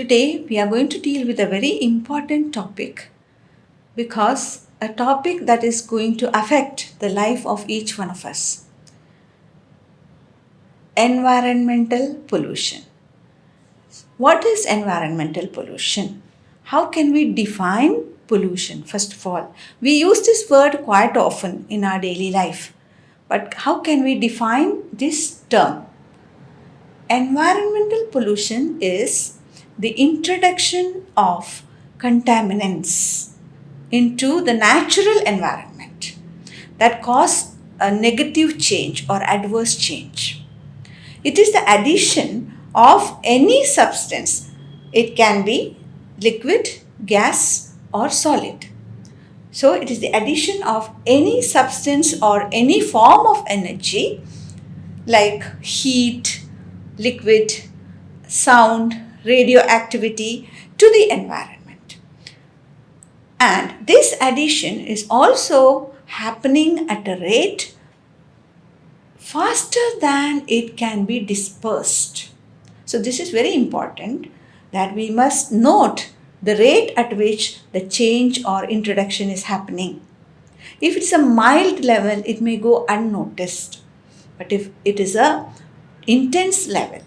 Today we are going to deal with a very important topic because a topic that is going to affect the life of each one of us. Environmental pollution. What is environmental pollution? How can we define pollution? First of all, we use this word quite often in our daily life. But how can we define this term? Environmental pollution is the introduction of contaminants into the natural environment that cause a negative change or adverse change. It is the addition of any substance. It can be liquid, gas, or solid. So, it is the addition of any substance or any form of energy like heat, liquid, sound, radioactivity to the environment. And this addition is also happening at a rate faster than it can be dispersed. So this is very important that we must note the rate at which the change or introduction is happening. If it's a mild level, it may go unnoticed. But if it is a intense level,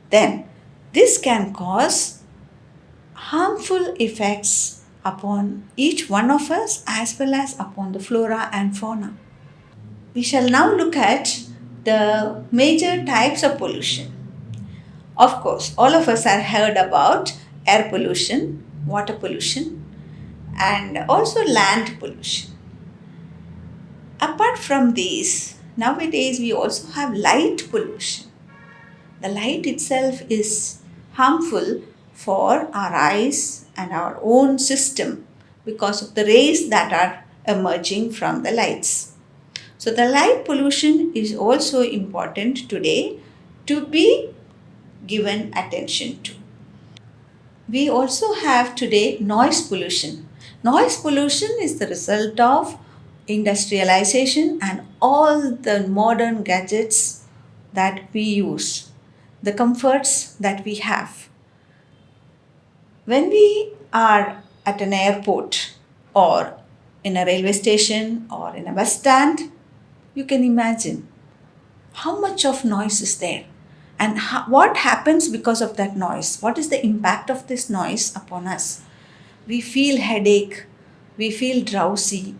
then this can cause harmful effects upon each one of us as well as upon the flora and fauna. We shall now look at the major types of pollution. Of course, all of us have heard about air pollution, water pollution, and also land pollution. Apart from these, nowadays we also have light pollution. The light itself is harmful for our eyes and our own system because of the rays that are emerging from the lights. So the light pollution is also important today to be given attention to. We also have today noise pollution. Noise pollution is the result of industrialization and all the modern gadgets that we use, the comforts that we have. When we are at an airport or in a railway station or in a bus stand, you can imagine how much of noise is there and what happens because of that noise. What is the impact of this noise upon us? We feel headache, we feel drowsy,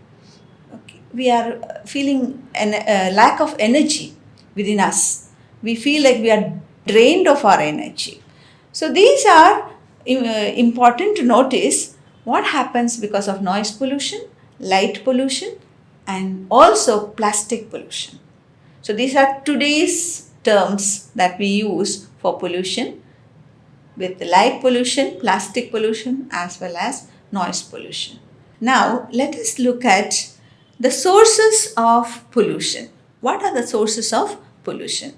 we are feeling a lack of energy within us. We feel like we are drained of our energy. So these are important to notice what happens because of noise pollution, light pollution, and also plastic pollution. So these are today's terms that we use for pollution, with light pollution, plastic pollution, as well as noise pollution. Now let us look at the sources of pollution. What are the sources of pollution?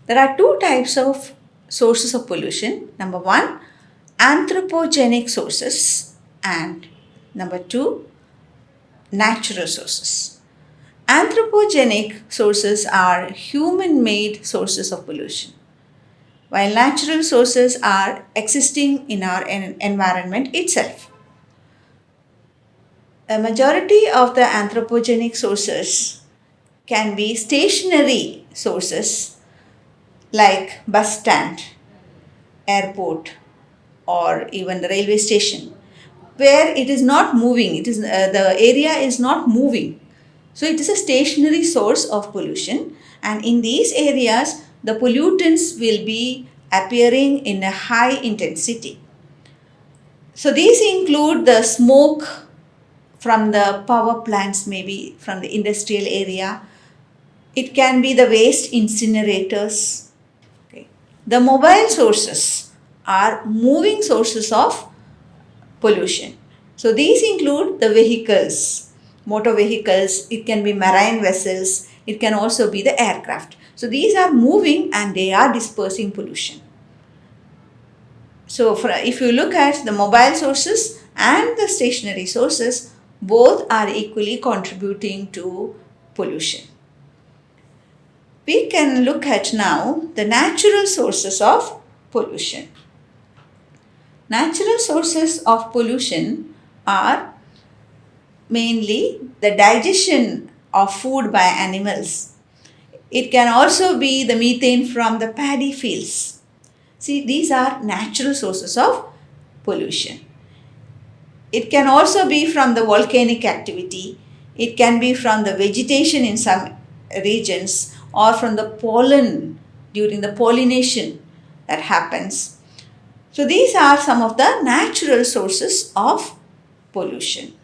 There are two types of sources of pollution. Number one, anthropogenic sources, and number two, natural sources. Anthropogenic sources are human-made sources of pollution, while natural sources are existing in our environment itself. A majority of the anthropogenic sources can be stationary sources like bus stand, airport, or even the railway station, where it is not moving, the area is not moving. So it is a stationary source of pollution, and in these areas the pollutants will be appearing in a high intensity. So these include the smoke from the power plants, maybe from the industrial area. It can be the waste incinerators. Okay. The mobile sources are moving sources of pollution. So these include the vehicles, motor vehicles, it can be marine vessels, it can also be the aircraft. So these are moving and they are dispersing pollution. So if you look at the mobile sources and the stationary sources, both are equally contributing to pollution. We can look at now the natural sources of pollution. Natural sources of pollution are mainly the digestion of food by animals. It can also be the methane from the paddy fields. See, these are natural sources of pollution. It can also be from the volcanic activity. It can be from the vegetation in some regions or from the pollen during the pollination that happens. So, these are some of the natural sources of pollution.